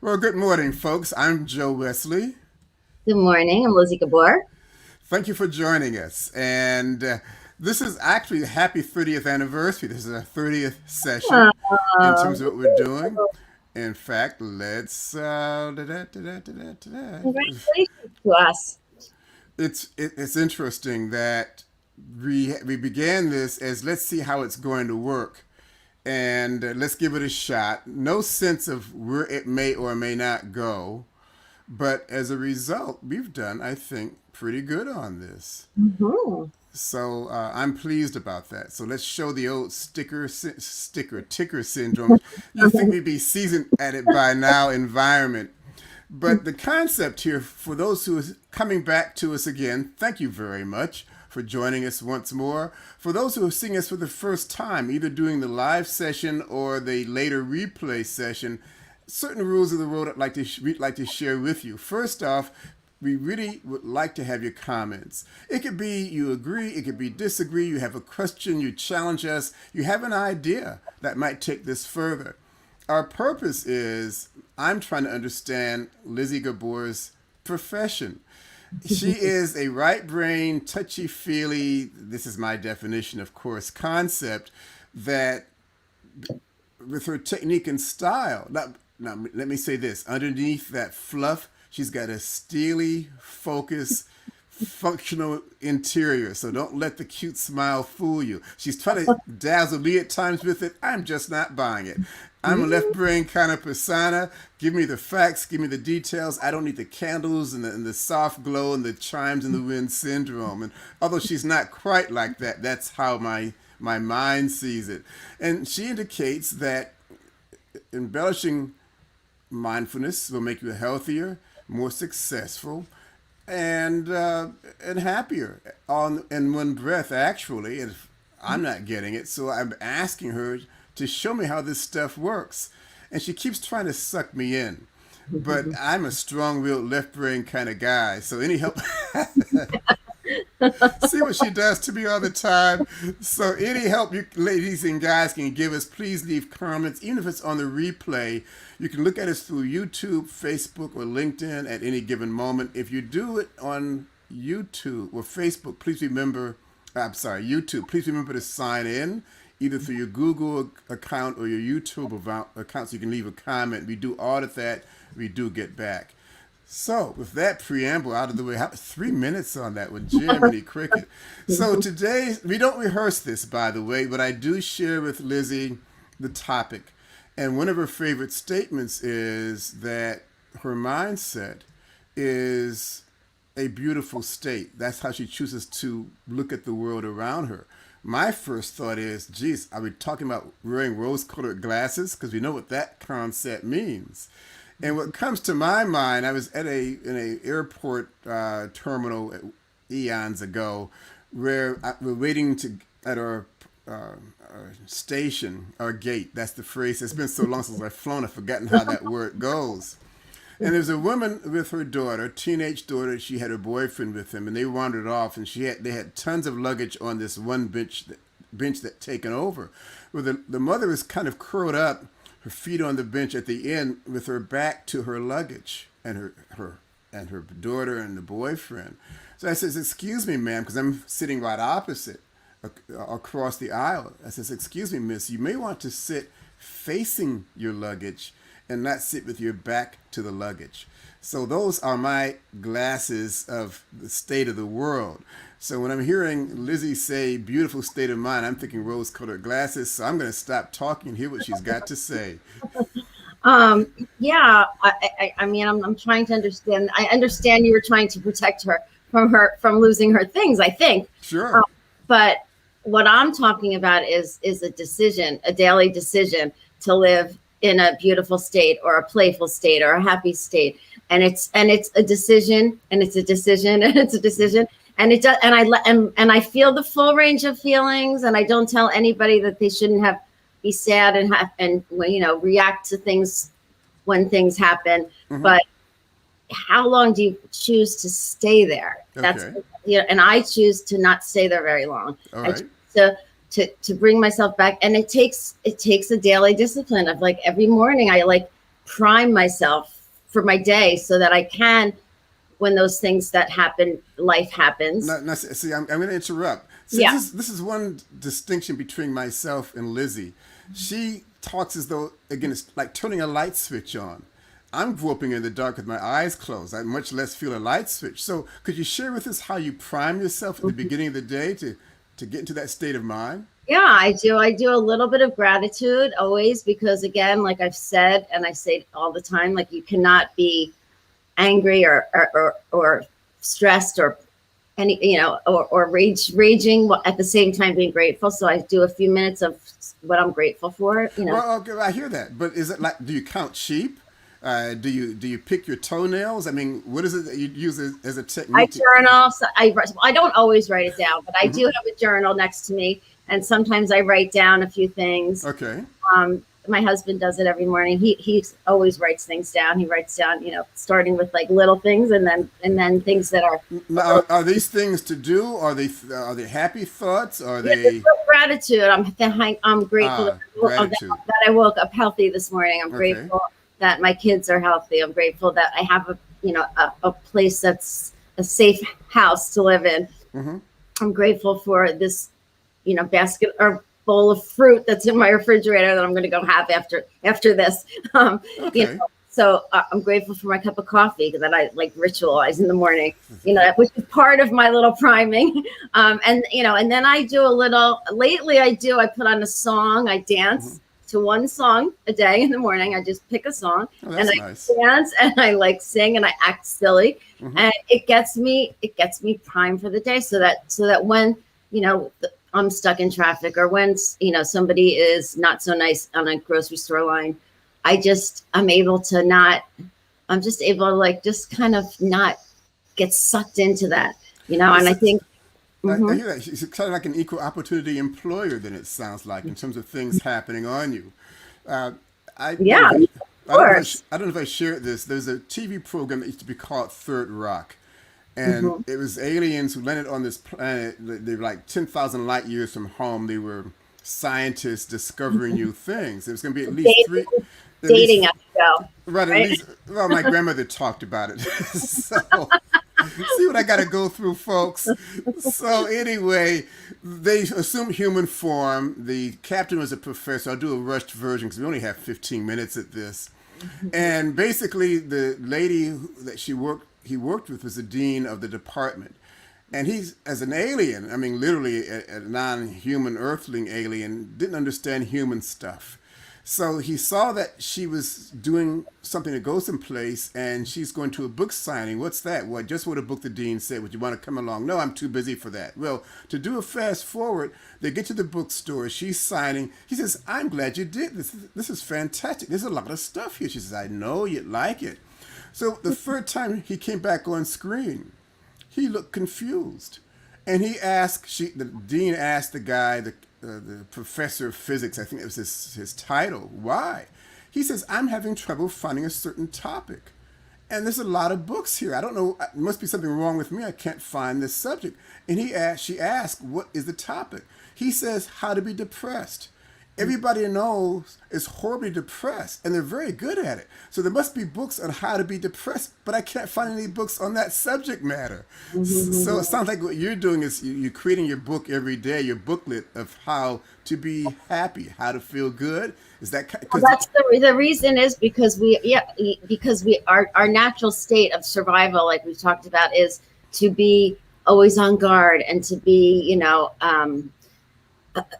Well, good morning, folks. I'm Joe Wesley. Good morning. I'm Lizzy Gabor. Thank you for joining us. And this is actually a happy 30th anniversary. This is our 30th session in terms of what we're doing. In fact, let's. Congratulations to us. It's interesting that we began this as let's see how it's going to work, and let's give it a shot. No sense of where it may or may not go. But as a result, we've done, I think, pretty good on this. Mhm. So I'm pleased about that. So let's show the old sticker ticker syndrome. You think we'd be seasoned at it by now environment. But the concept here, for those who are coming back to us again, thank you very much for joining us once more. For those who are seeing us for the first time, either doing the live session or the later replay session, certain rules of the road we'd like to share with you. First off, we really would like to have your comments. It could be you agree, it could be disagree, you have a question, you challenge us, you have an idea that might take this further. Our purpose is I'm trying to understand Lizzy Gabor's profession. She is a right brain, touchy feely, this is my definition, of course, concept that with her technique and style. Now, let me say this underneath that fluff, she's got a steely, focused, functional interior. So don't let the cute smile fool you. She's trying to dazzle me at times with it. I'm just not buying it. I'm a left brain kind of persona. Give me the facts, give me the details. I don't need the candles and the soft glow and the chimes in the wind syndrome. And although she's not quite like that, that's how my mind sees it. And she indicates that embellishing mindfulness will make you healthier, more successful, and happier on in one breath. Actually, and I'm not getting it, so I'm asking her to show me how this stuff works. And she keeps trying to suck me in, but I'm a strong-willed left brain kind of guy. So any help see what she does to me all the time. So any help you ladies and guys can give us, please leave comments. Even if it's on the replay, you can look at us through YouTube, Facebook, or LinkedIn at any given moment. If you do it on YouTube or Facebook, please remember, I'm sorry, YouTube, please remember to sign in either through your Google account or your YouTube account so you can leave a comment. We do audit that. We do get back. So, with that preamble out of the way, 3 minutes on that with Jiminy Cricket. So, today, we don't rehearse this, by the way, but I do share with Lizzy the topic. And one of her favorite statements is that her mindset is a beautiful state. That's how she chooses to look at the world around her. My first thought is, geez, are we talking about wearing rose colored glasses? Because we know what that concept means. And what comes to my mind, I was at a airport terminal eons ago, where we're waiting to at our station, our gate. That's the phrase. It's been so long since I've flown, I've forgotten how that word goes. And there's a woman with her daughter, teenage daughter. She had her boyfriend with him, and they wandered off. And they had tons of luggage on this one bench that taken over. Well, the mother is kind of curled up, her feet on the bench at the end, with her back to her luggage and her daughter and the boyfriend. So I says, "Excuse me, ma'am," because I'm sitting right opposite across the aisle. I says, "Excuse me, miss, you may want to sit facing your luggage and not sit with your back to the luggage." So those are my glasses of the state of the world. So when I'm hearing Lizzy say beautiful state of mind, I'm thinking rose colored glasses. So I'm going to stop talking and hear what she's got to say. Um, yeah, I mean, I'm trying to understand. I understand you were trying to protect her from losing her things, I think. Um, Sure. but what I'm talking about is a decision, a daily decision to live in a beautiful state or a playful state or a happy state. And it's a decision and it's a decision and it's a decision. And it does, and I feel the full range of feelings, and I don't tell anybody that they shouldn't have be sad and have and react to things when things happen. Mm-hmm. But how long do you choose to stay there? That's Okay. and I choose to not stay there very long. All I choose right. to bring myself back, and it takes a daily discipline of like every morning I like prime myself for my day so that I can, when those things that happen, life happens. Now, see, I'm going to interrupt. See, Yeah. this is one distinction between myself and Lizzy. She talks as though, again, it's like turning a light switch on. I'm groping in the dark with my eyes closed. I much less feel a light switch. So, could you share with us how you prime yourself at the beginning of the day to get into that state of mind? Yeah, I do. I do a little bit of gratitude always because, again, like I've said, and I say all the time, like you cannot be angry or stressed or any, or raging at the same time being grateful. So I do a few minutes of what I'm grateful for. Well, okay, I hear that, but is it like, do you count sheep? Do you pick your toenails? I mean, what is it that you use as a I technique? journal. So I don't always write it down, but I do have a journal next to me, and sometimes I write down a few things. Okay. My husband does it every morning. He always writes things down. He writes down, starting with like little things, and then things that are Now, are these things to do? Are they happy thoughts? Are they gratitude. I'm grateful gratitude? that I woke up healthy this morning. I'm Okay. grateful that my kids are healthy. I'm grateful that I have a place that's a safe house to live in. Mm-hmm. I'm grateful for this, basket or bowl of fruit that's in my refrigerator that I'm going to go have after this. Okay. So I'm grateful for my cup of coffee that I like ritualize in the morning, which is part of my little priming. And then I do a little, lately I put on a song, I dance to one song a day in the morning. I just pick a song Oh, and that's I nice. dance and I like sing and I act silly. Mm-hmm. And it gets me primed for the day so that when, I'm stuck in traffic or when, somebody is not so nice on a grocery store line, I'm just able to like just kind of not get sucked into that, and I think I hear that. She's kind of like an equal opportunity employer, then it sounds like, in terms of things happening on you. Uh, I yeah, don't know if of I, I don't know if course. I don't know if I shared this. There's a TV program that used to be called Third Rock. And it was aliens who landed on this planet. They were like 10,000 light years from home. They were scientists discovering new things. It was going to be at least Dating, three, at dating least, show, right, at right? least, well, my grandmother talked about it. So, see what I got to go through, folks. So, anyway, they assumed human form. The captain was a professor. I'll do a rushed version because we only have 15 minutes at this. And basically, the lady that he worked with was the dean of the department. And he's, as an alien, I mean, literally a non-human earthling alien, didn't understand human stuff. So he saw that she was doing something that goes in place, and she's going to a book signing. What's that? Well, just what a book the dean said. Would you want to come along? No, I'm too busy for that. Well, to do a fast forward, they get to the bookstore. She's signing. He says, I'm glad you did this. This is fantastic. There's a lot of stuff here. She says, I know you'd like it. So the third time he came back on screen, he looked confused. And the dean asked the guy, the professor of physics, I think that was his title, why? He says, I'm having trouble finding a certain topic. And there's a lot of books here. I don't know, there must be something wrong with me. I can't find this subject. And she asked, what is the topic? He says, how to be depressed. Everybody knows is horribly depressed, and they're very good at it. So there must be books on how to be depressed, but I can't find any books on that subject matter. So it sounds like what you're doing is you're creating your book every day, your booklet of how to be happy, how to feel good. Is that Well, that's the reason is because our natural state of survival, like we've talked about, is to be always on guard and to be,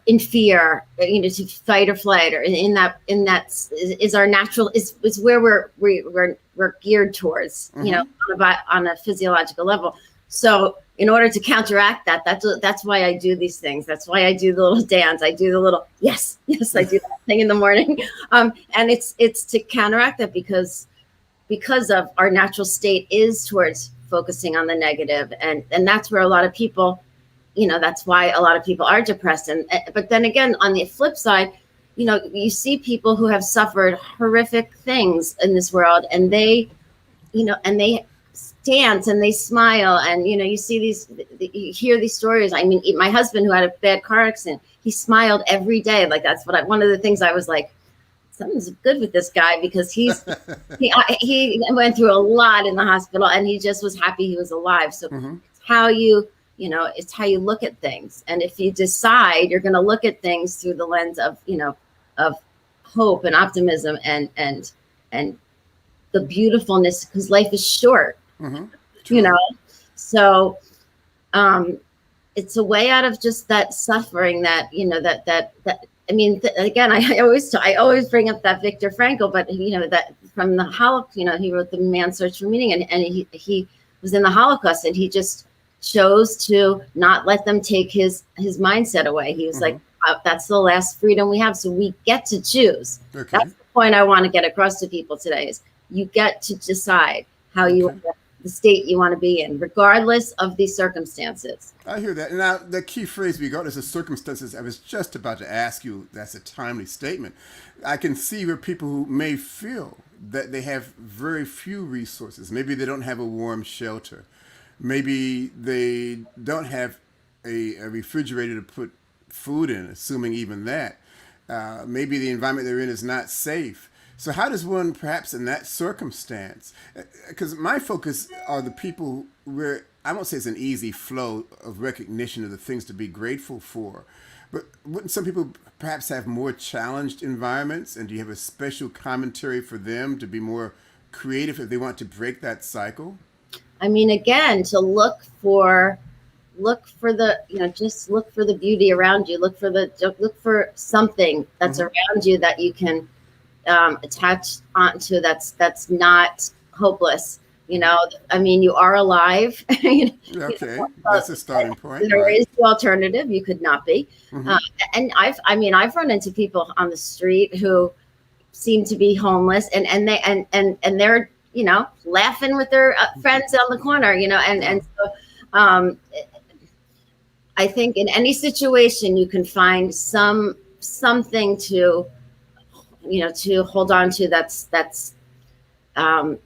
in fear, to fight or flight, or in that is our natural is where we're geared towards, on a physiological level. So in order to counteract that, that's why I do these things. That's why I do the little dance. I do the little yes, I do that thing in the morning, and it's to counteract that because of our natural state is towards focusing on the negative, and that's where a lot of people. That's why a lot of people are depressed. But then again, on the flip side, you see people who have suffered horrific things in this world, and they dance and they smile, and you hear these stories. I mean, my husband, who had a bad car accident, he smiled every day. Like that's one of the things I was like, something's good with this guy because he went through a lot in the hospital, and he just was happy he was alive. So Hmm. it's how it's how you look at things. And if you decide you're going to look at things through the lens of, of hope and optimism and the beautifulness, because life is short, Hmm. you True. know. So um it's a way out of just that suffering, that that I mean, again, I always bring up that Viktor Frankl, but that from the Holocaust, he wrote The Man's Search for Meaning, and he was in the Holocaust, and he just chose to not let them take his mindset away. He was like, Hmm. that's the last freedom we have, so we get to choose. Okay. That's the point I want to get across to people today: is you get to decide how you, Okay. the state you want to be in, regardless of the circumstances. I hear that. Now, the key phrase, regardless of circumstances, I was just about to ask you, that's a timely statement. I can see where people who may feel that they have very few resources. Maybe they don't have a warm shelter. Maybe they don't have a refrigerator to put food in, assuming even that. Maybe the environment they're in is not safe. So, how does one, perhaps in that circumstance, because my focus are the people where I won't say it's an easy flow of recognition of the things to be grateful for, but wouldn't some people perhaps have more challenged environments? And do you have a special commentary for them to be more creative if they want to break that cycle? I mean, again, to look for the, just look for the beauty around you. Look for something that's Mm-hmm. around you that you can attach onto, that's not hopeless. I mean, you are alive. Okay, that's a starting point, There right? is the alternative. You could not be. Mm-hmm. Uh, and I've run into people on the street who seem to be homeless, and they're, laughing with their friends on the corner, Yeah. and so um, I think in any situation you can find something to, to hold on to, um,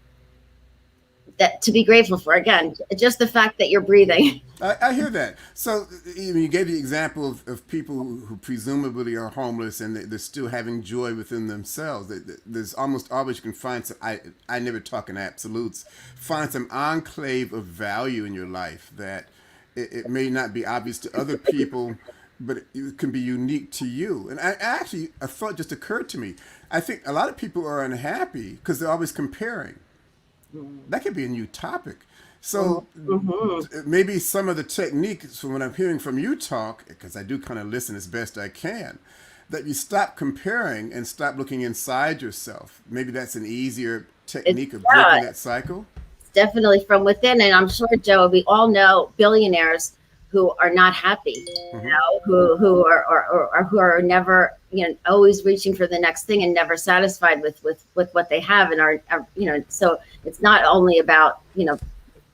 that to be grateful for. Again, just the fact that you're breathing. I hear that. So you gave the example of people who presumably are homeless and they're still having joy within themselves. There's almost always you can find some. I never talk in absolutes. Find some enclave of value in your life that it may not be obvious to other people, but it can be unique to you. And actually, a thought just occurred to me. I think a lot of people are unhappy because they're always comparing. That could be a new topic. So Mhm. maybe some of the techniques from what I'm hearing from you talk, because I do kind of listen as best I can, that you stop comparing and stop looking inside yourself. Maybe that's an easier It's technique of breaking yeah, that cycle. it's definitely from within, and I'm sure, Joe, we all know billionaires who are not happy, Hmm. who are never, always reaching for the next thing and never satisfied with what they have, and are, so it's not only about,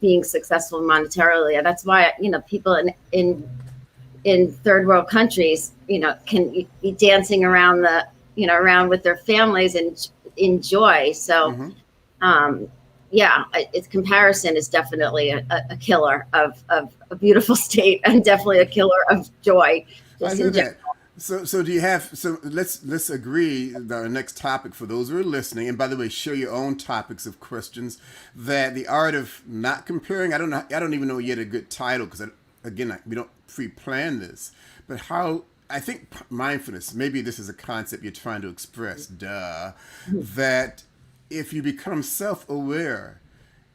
being successful monetarily. That's why, people in third world countries, can be dancing around around with their families and enjoy. So Hmm. um, yeah, it's comparison is definitely a killer of a beautiful state, and definitely a killer of joy, I just hear in that. general. So do you have so let's agree that our next topic for those who are listening, and by the way, share your own topics of questions, that the art of not comparing. I don't even know yet a good title because again we don't pre-plan this, but how I think mindfulness. Maybe this is a concept you're trying to express. Duh, that if you become self-aware,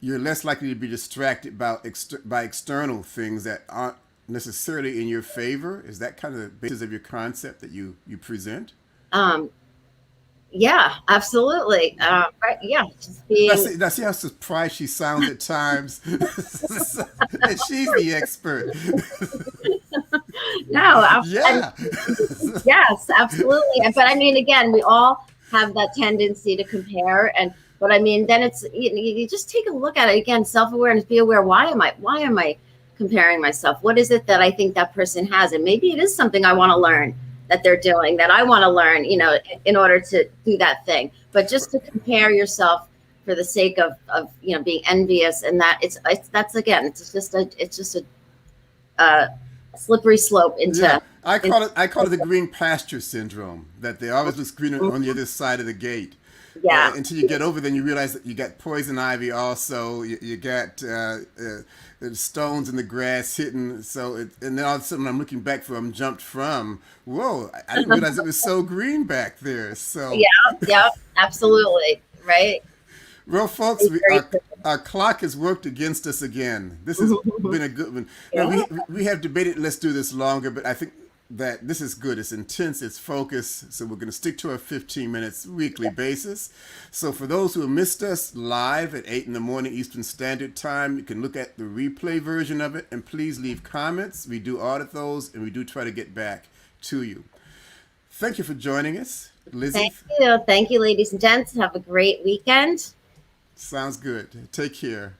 you're less likely to be distracted by external things that aren't necessarily in your favor. Is that kind of the basis of your concept that you present? Um, yeah, absolutely. Right, yeah, just being Now see how surprised she sounds at times, and she's the expert. no, Yeah. yes, absolutely. But I mean, again, we all have that tendency to compare, and but I mean, then it's, you just take a look at it again. Self awareness, be aware. Why am I comparing myself? What is it that I think that person has, and maybe it is something I want to learn that they're doing, that I want to learn. In order to do that thing. But just to compare yourself for the sake of being envious, and that it's that's again, it's just a slippery slope Yeah, into, I call it the green pasture syndrome. That they always looks greener on the other side of the gate. yeah. Until you get over, then you realize that you got poison ivy. Also, you got the stones in the grass hitting. So, and then all of a sudden, I'm looking back from jumped from. Whoa! I didn't realize it was so green back there. So, Yeah, yeah, absolutely. Right. well, folks, It's very our clock has worked against us again. This has true. been a good one. Now Yeah. we have debated. Let's do this longer, but I think that this is good. It's intense. It's focused. So we're going to stick to our 15 minutes weekly basis. So for those who have missed us live at 8 in the morning Eastern Standard Time, you can look at the replay version of it, and please leave comments. We do audit those, and we do try to get back to you. Thank you for joining us, Lizzie. Thank you. Thank you, ladies and gents. Have a great weekend. Sounds good. Take care.